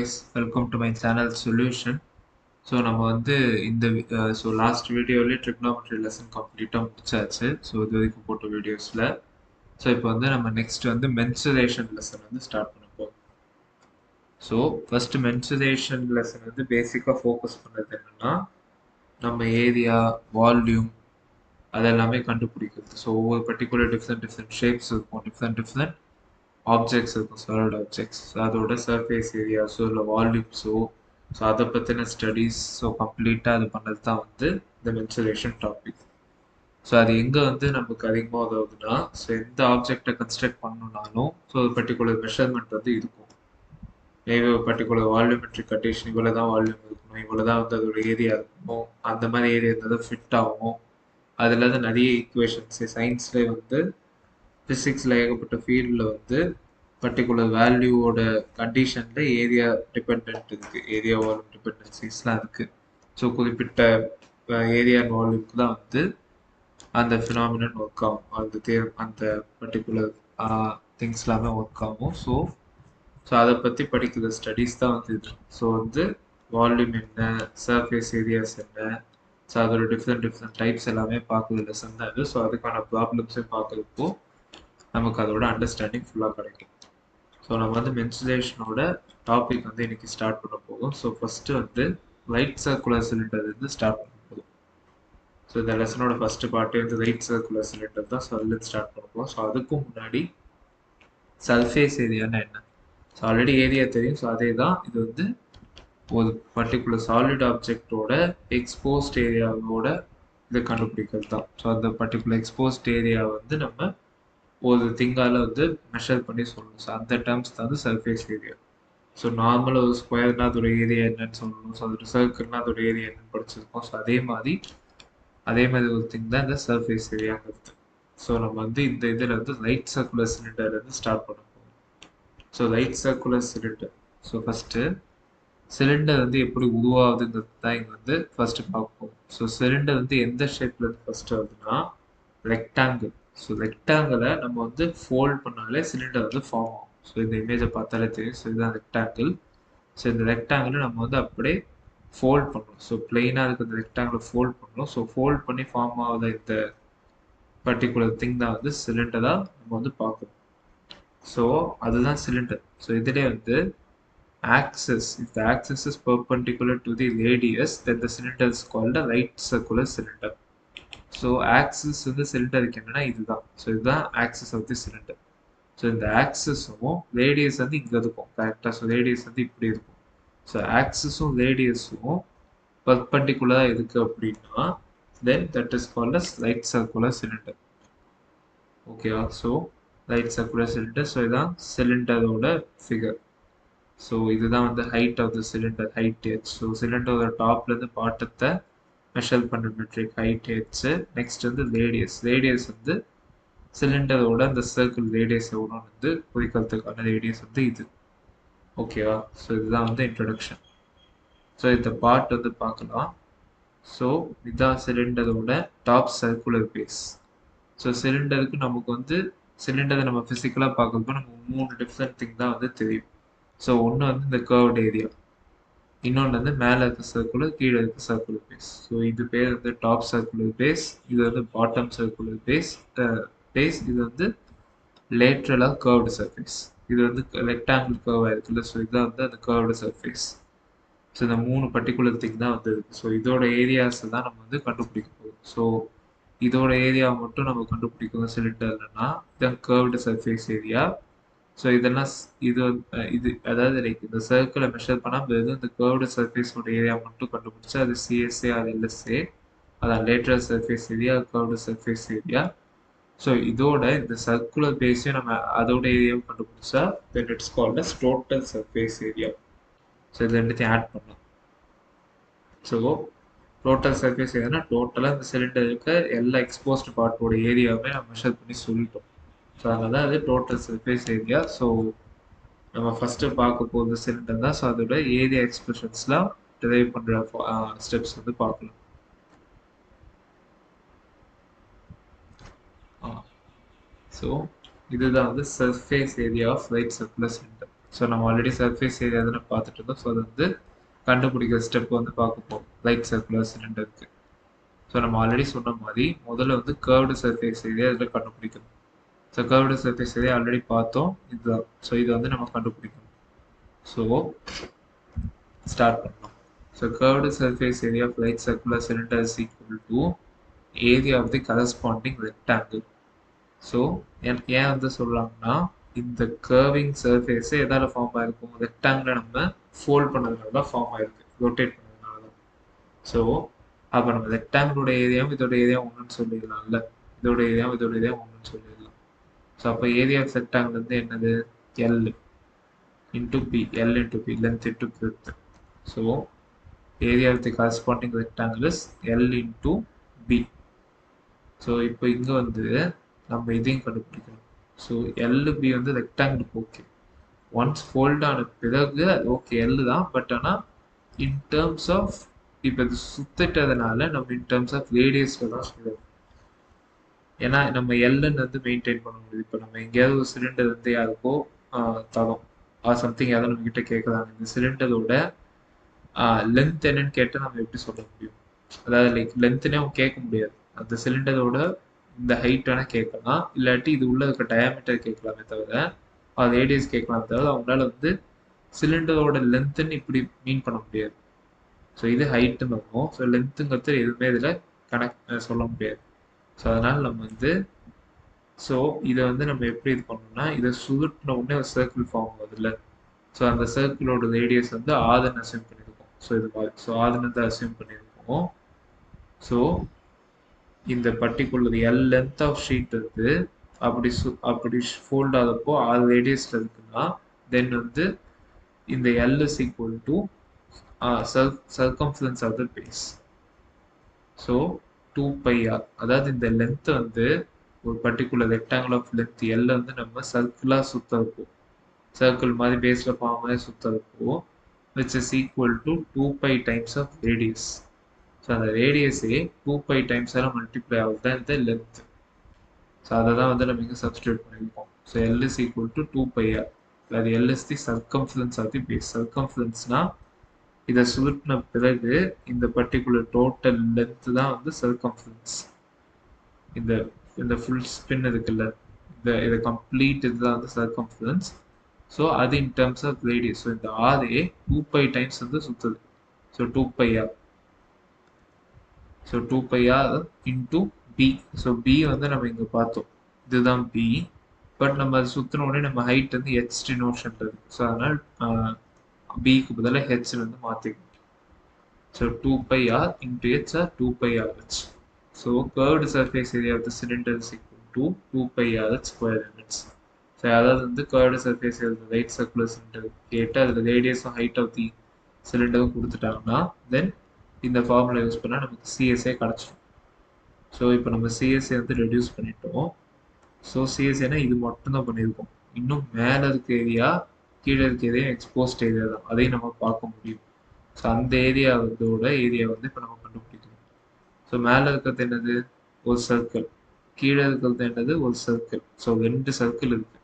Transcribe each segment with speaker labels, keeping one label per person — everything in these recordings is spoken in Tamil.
Speaker 1: guys, welcome to my channel Solution. So நம்ம வந்து இந்த ஸோ லாஸ்ட் வீடியோலேயே ட்ரிக்னாமெட்ரி லெசன் கம்ப்ளீட்டாக முடிச்சாச்சு. ஸோ இது வரைக்கும் போட்ட வீடியோஸில். ஸோ இப்போ வந்து நம்ம நெக்ஸ்ட் வந்து மென்சுரேஷன் லெசன் வந்து ஸ்டார்ட் பண்ண போகிறோம். ஸோ ஃபர்ஸ்ட் மென்சுரேஷன் லெசன் வந்து பேசிக்காக ஃபோக்கஸ் பண்ணது என்னன்னா நம்ம ஏரியா, வால்யூம் அதெல்லாமே கண்டுபிடிக்கிறது. ஸோ ஒவ்வொரு பர்டிகுலர் டிஃப்ரெண்ட் ஷேப்ஸ் இருக்கும், டிஃப்ரெண்ட் ஆப்ஜெக்ட்ஸ் இருக்கும், சாலிட் ஆப்ஜெக்ட்ஸ். அதோட சர்ஃபேஸ் ஏரியாஸோ இல்லை வால்யூம்ஸோ, ஸோ அதை பற்றின ஸ்டடீஸ், ஸோ கம்ப்ளீட்டாக அது பண்ணது தான் வந்து இந்த மென்சுரேஷன் டாபிக். ஸோ அது எங்கே வந்து நமக்கு அதிகமாக உதவுதுன்னா, ஸோ எந்த ஆப்ஜெக்டை கன்ஸ்ட்ரக்ட் பண்ணணும்னாலும் ஸோ ஒரு பர்டிகுலர் மெஷர்மெண்ட் வந்து இருக்கும். மேபி ஒரு பர்டிகுலர் வால்யூமெட்ரிக் கண்டிஷன் இவ்வளோ தான் வால்யூம் இருக்கணும், இவ்வளோ தான் வந்து அதோட ஏரியா இருக்கணும், அந்த மாதிரி ஏரியா இருந்தால் ஃபிட் ஆகும். அதில் தான் நிறைய ஈக்குவேஷன்ஸ் சயின்ஸ்லேயே வந்து ஃபிசிக்ஸில் ஏகப்பட்ட ஃபீல்டில் வந்து பர்டிகுலர் வேல்யூவோட கண்டிஷனில் ஏரியா டிபெண்ட் இருக்குது, ஏரியா வால்யூம் டிபெண்டன்சிஸ்லாம் இருக்குது. ஸோ குறிப்பிட்ட ஏரியா வால்யூமுக்கு தான் வந்து அந்த ஃபினாமினன் ஒர்க் ஆகும், அந்த பர்டிகுலர் திங்ஸ் எல்லாமே ஒர்க் ஆகும். ஸோ அதை பற்றி படிக்கிற ஸ்டடீஸ் தான் வந்து இது. ஸோ வந்து வால்யூம் என்ன, சர்ஃபேஸ் ஏரியாஸ் என்ன, ஸோ அதோட டிஃப்ரெண்ட் டைப்ஸ் எல்லாமே பார்க்குற லெசன் தான் இது. ஸோ அதுக்கான ப்ராப்ளம்ஸையும் பார்க்குறப்போ நமக்கு அதோட அண்டர்ஸ்டாண்டிங் ஃபுல்லாக கிடைக்கும். ஸோ நம்ம வந்து மென்சுரேஷனோட டாபிக் வந்து இன்னைக்கு ஸ்டார்ட் பண்ண போகும். ஸோ ஃபஸ்ட்டு வந்து ரைட் சர்க்குலர் சிலிண்டர் வந்து ஸ்டார்ட் பண்ண போகும். ஸோ இந்த லெசனோட ஃபஸ்ட்டு பார்ட்டே வந்து ரைட் சர்க்குலர் சிலிண்டர் தான். ஸோ அதுலேருந்து ஸ்டார்ட் பண்ண போகும். ஸோ அதுக்கும் முன்னாடி சர்ஃபேஸ் ஏரியானா என்ன? ஸோ ஆல்ரெடி ஏரியா தெரியும். ஸோ அதே தான் இது வந்து ஒரு பர்டிகுலர் சாலிட் ஆப்ஜெக்டோட எக்ஸ்போஸ்ட் ஏரியாவோட இதை கண்டுபிடிக்கிறது தான். ஸோ அந்த பர்டிகுலர் எக்ஸ்போஸ்ட் ஏரியா வந்து நம்ம ஒரு திங்கால வந்து மெஷர் பண்ணி சொல்லணும். ஸோ அந்த டேர்ம்ஸ் தான் வந்து சர்ஃபேஸ் ஏரியா. ஸோ நார்மலாக ஒரு ஸ்கொயர்னா அதோட ஏரியா என்னன்னு சொல்லணும். ஸோ அதோட சர்க்கிள்னா அதோட ஏரியா என்னன்னு படிச்சிருக்கோம். ஸோ அதே மாதிரி ஒரு திங் தான் இந்த சர்ஃபேஸ் ஏரியாங்கிறது. ஸோ நம்ம வந்து இந்த இதில் வந்து ரைட் சர்க்குலர் சிலிண்டர்லேருந்து ஸ்டார்ட் பண்ண போகிறோம். So right circular cylinder. So first cylinder வந்து எப்படி உருவாகுதுங்கிறது தான் இங்கே வந்து ஃபஸ்ட்டு பார்ப்போம். ஸோ சிலிண்டர் வந்து எந்த ஷேப்பில் இருந்து ஃபஸ்ட்டு வருதுன்னா ரெக்டாங்கிள். ஸோ ரெக்டாங்கிளை நம்ம வந்து ஃபோல்ட் பண்ணாலே சிலிண்டர் வந்து ஃபார்ம் ஆகும். ஸோ இந்த இமேஜை பார்த்தாலே தெரியும். ஸோ இதுதான் ரெக்டாங்கிள். ஸோ இந்த ரெக்டாங்கிளை நம்ம வந்து அப்படியே ஃபோல்ட் பண்ணணும். ஸோ பிளெயினாக இருக்கிற இந்த ரெக்டாங்கிளை ஃபோல்ட் பண்ணணும். ஸோ ஃபோல்ட் பண்ணி ஃபார்ம் ஆகுத இந்த பர்டிகுலர் திங் தான் வந்து சிலிண்டராக நம்ம வந்து பார்க்கணும். ஸோ அதுதான் சிலிண்டர். ஸோ இதிலே வந்து axis, if the axis is perpendicular to the radius, then the cylinder is called a right circular cylinder. So axis வந்து சிலிண்டருக்கு என்னன்னா இதுதான். ஸோ இதுதான் axis of the cylinder. So இந்த ஆக்சிஸும் ரேடியஸ் வந்து இங்கே இருக்கும் கரெக்டாக. ஸோ ரேடியஸ் வந்து இப்படி இருக்கும். ஸோ ஆக்சிஸும் ரேடியஸும் பர்பண்டிகுலராக இருக்கு அப்படின்னா then that is called as right circular cylinder. ஓகேவா? So right circular cylinder. So இதுதான் சிலிண்டரோட ஃபிகர். ஸோ இதுதான் வந்து height of the cylinder, height H. So சிலிண்டரோட டாப்லேருந்து பாட்டத்தை மெஷர் பண்ண மெட்ரிக் ஹைட் ஹெச். நெக்ஸ்ட் வந்து ரேடியஸ் வந்து சிலிண்டரோட அந்த சர்க்கிள் ரேடியஸ் எவ்வளோன்னு வந்து குறிக்கிறதுக்கான ரேடியஸ் வந்து இது. ஓகேவா? ஸோ இதுதான் வந்து இன்ட்ரடக்ஷன். ஸோ இந்த பார்ட் வந்து பார்க்கலாம். ஸோ இதுதான் சிலிண்டரோட டாப் சர்க்குலர் பேஸ். ஸோ சிலிண்டருக்கு நமக்கு வந்து சிலிண்டரை நம்ம ஃபிசிக்கலாக பார்க்குறப்போ நமக்கு 3 டிஃப்ரெண்ட் திங் தான் வந்து தெரியும். ஸோ ஒன்று வந்து இந்த கர்வ்ட் ஏரியா, இன்னொன்று வந்து மேலே இருக்க சர்க்குலர், கீழே இருக்க சர்க்குலர் பேஸ். ஸோ இது பேர் வந்து டாப் சர்க்குலர் பேஸ், இது வந்து பாட்டம் சர்க்குலர் பேஸ். இது வந்து லேட்ரலாக கர்வ்டு சர்ஃபேஸ், இது வந்து ரெக்டாங்கிள் கர்வ் ஆயிருக்குல்ல. ஸோ இதுதான் வந்து அந்த கர்வ்டு சர்ஃபேஸ். ஸோ இந்த 3 பர்டிகுலர் திங் தான் வந்து இருக்குது. ஸோ இதோட ஏரியாஸ் தான் நம்ம வந்து கண்டுபிடிக்க போகிறோம். ஸோ இதோட ஏரியாவை மட்டும் நம்ம கண்டுபிடிக்கணும் சிலிண்டர்லன்னா இதுதான் கர்வ்டு சர்ஃபேஸ் ஏரியா. ஸோ இதெல்லாம் இது அதாவது லைக் இந்த சர்க்கிளை மெஷர் பண்ணால் வெறும் இந்த கர்வ்டு சர்ஃபேஸோட ஏரியா மட்டும் கண்டுபிடிச்சா அது சிஎஸ்ஏ அது எல்எஸ்ஏ, அதான் lateral surface area, curved surface area. So இதோட இந்த சர்க்குலர் பேஸையும் நம்ம அதோட ஏரியாவும் கண்டுபிடிச்சா then it's called as total surface area. So இது ரெண்டுத்தையும் ஆட் பண்ணலாம். ஸோ டோட்டல் சர்ஃபேஸ் ஏரியானா டோட்டலாக இந்த சிலிண்டர் இருக்க எல்லா எக்ஸ்போஸ்ட் பார்ட்டோட ஏரியாவுமே நம்ம மெஷர் பண்ணி சொல்லிட்டோம். ஸோ அதனால அது டோட்டல் சர்ஃபேஸ் ஏரியா. ஸோ நம்ம ஃபஸ்ட்டு பார்க்க போகிற சிலிண்டர் தான். ஸோ அதோட ஏரியா எக்ஸ்பிரஷன்ஸ்லாம் டிரைவ் பண்ணுற ஸ்டெப்ஸ் வந்து பார்க்கலாம். ஸோ இதுதான் வந்து surface area of right circular cylinder. So நம்ம ஆல்ரெடி சர்ஃபேஸ் ஏரியா தானே பார்த்துட்டு இருந்தோம். ஸோ அது வந்து கண்டுபிடிக்கிற ஸ்டெப் வந்து பார்க்க போகும் லைட் சர்க்குலர் சிலிண்டருக்கு. ஸோ நம்ம ஆல்ரெடி சொன்ன மாதிரி முதல்ல வந்து கர்வ்டு சர்ஃபேஸ் ஏரியா இதில் கண்டுபிடிக்கணும். So curved surface area already பார்த்தோம், இதுதான். ஸோ இதை வந்து நம்ம கண்டுபிடிக்கணும். ஸோ ஸ்டார்ட் பண்ணலாம். So curved surface area of right circular cylinder is equal to area of the corresponding rectangle. So ஏன் வந்து சொல்கிறாங்கன்னா, இந்த கர்விங் சர்ஃபேஸே எதால ஃபார்ம் ஆயிருக்கும், ரெக்டாங்கில் நம்ம ஃபோல்ட் பண்ணதுனால தான் ஃபார்ம் ஆயிருக்கு, ரொட்டேட் பண்ணதுனால தான். ஸோ அப்போ நம்ம ரெக்டாங்கிளோட ஏரியாவும் இதோட ஏரியா ஒன்றுன்னு சொல்லிடலாம்ல, இதோட ஏரியாவும் இதோட ஏரியா ஒன்றுன்னு சொல்லிடலாம். ஸோ அப்போ ஏரியா ஆஃப் ரெக்டாங்கிள் வந்து என்னது, L into B, L into B, length into breadth. So area of the corresponding rectangle is L into B. So இப்போ இங்கே வந்து நம்ம இதையும் கண்டுபிடிக்கணும். ஸோ எல்பி வந்து ரெக்டாங்கிளுக்கு ஓகே, ஒன்ஸ் ஃபோல்ட் ஆன பிறகு அது ஓகே எல் தான். பட் ஆனால் இன் டேர்ம்ஸ் ஆஃப் இப்போ இது சுத்திட்டதுனால நம்ம இன் டேர்ம்ஸ் ஆஃப் ரேடியஸில் தான் சொல்லுவோம். ஏன்னா நம்ம எல்லுன்னு வந்து மெயின்டைன் பண்ண முடியுது. இப்போ நம்ம எங்கேயாவது ஒரு சிலிண்டர் வந்து யாருக்கோ தரோம் சம்திங் யாரும் நம்ம கிட்ட கேட்குறாங்க, இந்த சிலிண்டரோட லென்த் என்னன்னு கேட்டால் நம்ம எப்படி சொல்ல முடியும்? அதாவது லைக் லென்த்னே அவங்க கேட்க முடியாது, அந்த சிலிண்டரோட இந்த ஹைட் வேணால் கேட்கலாம், இல்லாட்டி இது உள்ள இருக்க டயாமீட்டர் கேட்கலாமே தவிர ரேடியஸ் கேட்கலாம் தவிர அவங்களால வந்து சிலிண்டரோட லென்த்துன்னு இப்படி மீன் பண்ண முடியாது. ஸோ இது ஹைட்டுன்னு இருக்கும். ஸோ லென்த்துங்கிறது எதுவுமே இதில் சொல்ல முடியாது. ஸோ அதனால் நம்ம வந்து ஸோ இதை வந்து நம்ம எப்படி இது பண்ணோம்னா, இதை சுருட்டின உடனே ஒரு சர்க்கிள் ஃபார்ம் ஆகுதுல்ல. ஸோ அந்த சர்க்கிளோட ரேடியஸ் வந்து ஆதன் அசியூம் பண்ணியிருக்கோம். ஸோ இது மாதிரி ஸோ ஆதனத்தை அசியூம் பண்ணியிருக்கோம். ஸோ இந்த particular L length of sheet வந்து அப்படி ஃபோல்ட் ஆகிறப்போ ஆறு ரேடியஸில் இருக்குன்னா தென் வந்து இந்த L is equal to circumference of the base. So 2πr, அதாவது இந்த லென்த் வந்து ஒரு பர்டிகுலர் ரெக்டாங்கிள் ஆஃப் லென்த் எல்ல வந்து நம்ம சர்க்கிளாக சுற்றப்போ, சர்க்கிள் மாதிரி பேஸில் ஃபார்ம் மாதிரி சுற்றப்போ which is equal to 2π times of radius. So அந்த ரேடியஸே 2π டைம்ஸால் மல்டிப்ளை ஆகுது தான் இந்த லென்த். ஸோ அதை தான் வந்து நம்ம இங்கே சப்ஸ்டியூட் பண்ணியிருக்கோம். So L is equal to 2πr, அது L is the circumference of the base. சர்க்கம்ஃபரன்ஸ்னா இதை சுருட்டின பிறகு இந்த பர்டிகுலர் டோட்டல் லென்த் தான் வந்து சர்க்கம்ஃபரன்ஸ். இந்த ஃபுல் ஸ்பின் இருக்குல்ல, இதை கம்ப்ளீட் இதுதான் வந்து சர்க்கம்ஃபரன்ஸ். ஸோ அது in terms of radius. So இந்த ஆரே 2π டைம்ஸ் வந்து சுற்றுது. So 2πr, so 2πr into B. So B வந்து நம்ம இங்கே பார்த்தோம், இதுதான் பி. பட் நம்ம அதை சுற்றின உடனே நம்ம ஹைட் வந்து ஹெச் டினோஷன் இருக்கு. ஸோ அதனால் பிக்கு பதிலாக ஹெச் வந்து மாற்றிக்கணும். So 2πr into h are 2πrh. So curved surface area of the cylinder is equal to 2πrh square units. So அதாவது வந்து curved surface area of the right circular cylinder கேட்டு அதில் radius and height of the cylinder கொடுத்துட்டாங்கன்னா then இந்த ஃபார்முலா யூஸ் பண்ணால் நமக்கு சிஎஸ்ஏ கிடச்சிடும். ஸோ இப்போ நம்ம சிஎஸ்ஏ வந்து ரெடியூஸ் பண்ணிட்டோம். ஸோ சிஎஸ்ஏனா இது மட்டும்தான் பண்ணியிருக்கோம். இன்னும் மேலே இருக்க ஏரியா கீழே இருக்க ஏரியா எக்ஸ்போஸ்ட் ஏரியா தான், அதையும் நம்ம பார்க்க முடியும். ஸோ அந்த ஏரியாவோட ஏரியா வந்து இப்போ நம்ம கண்டுபிடிக்கணும். ஸோ மேலே இருக்கிறது என்னது, ஒரு சர்க்கிள். கீழே இருக்கிறது என்னது, ஒரு சர்க்கிள். ஸோ 2 சர்க்கிள் இருக்கு,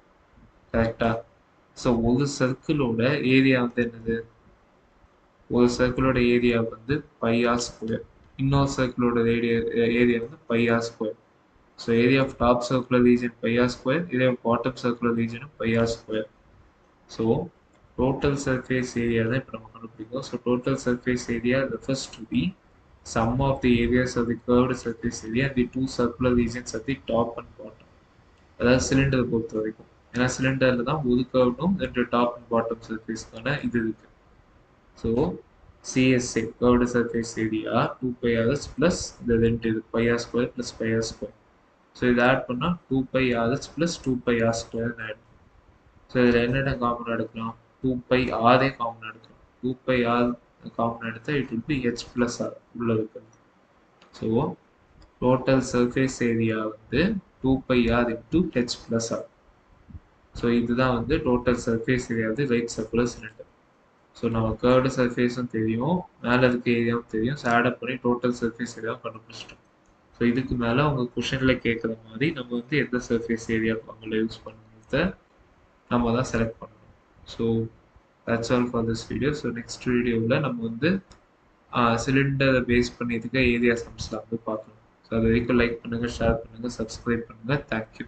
Speaker 1: கரெக்டா? ஸோ ஒரு சர்க்கிளோட ஏரியா வந்து என்னது, ஒரு சர்க்கிளோட ஏரியா வந்து πr ஸ்கொயர், இன்னொரு சர்க்கிளோட ஏரியா வந்து πr square. So area of top circular region πr square, area of bottom circular ரீஜனும் πr square. So total surface area தான் இப்போ நம்ம கண்டுபிடிக்கும். So total surface area refers to the sum of the areas of the curved surface area and the two circular regions at the top and bottom. அதாவது சிலிண்டரை பொறுத்த வரைக்கும், ஏன்னா சிலிண்டரில் தான் ஒரு கர்வ்டும் 2 டாப் அண்ட் பாட்டம் சர்ஃபேஸ்க்கான இது இருக்கு. So CSA curved surface area 2πrs plus இந்த 2 இது πr square plus πr square. So இதை ஆட் பண்ணால் 2πrs plus 2πr square add. So இதில் என்னென்ன காமன் எடுக்கலாம், 2πr காமன் எடுக்கலாம். 2πr காமன் எடுத்தால் it will be h plus r உள்ள இருக்கிறது. ஸோ டோட்டல் சர்ஃபேஸ் ஏரியா வந்து 2πr into h plus r. So இதுதான் வந்து டோட்டல் சர்ஃபேஸ் ஏரியா வந்து ரைட் சர்க்குலர் சிலிண்டர். ஸோ நம்ம கர்வ்டு சர்ஃபேஸும் தெரியும், மேலே இருக்க ஏரியாவும் தெரியும். ஸோ ஆடப் பண்ணி டோட்டல் சர்ஃபேஸ் ஏரியாவும் கண்டுபிடிச்சிட்டோம். ஸோ இதுக்கு மேலே அவங்க கொஷனில் கேட்குற மாதிரி நம்ம வந்து எந்த சர்ஃபேஸ் ஏரியா அவங்கள யூஸ் பண்ணுறத நம்ம தான் செலக்ட் பண்ணணும். So that's all for this video. So next வீடியோவில் நம்ம வந்து சிலிண்டரை பேஸ் பண்ணி இருக்க ஏரியா சம்ஸ்லாம் வந்து பார்க்கணும். ஸோ அது வரைக்கும் லைக் பண்ணுங்கள், ஷேர் பண்ணுங்கள், சப்ஸ்கிரைப் பண்ணுங்கள். தேங்க்யூ.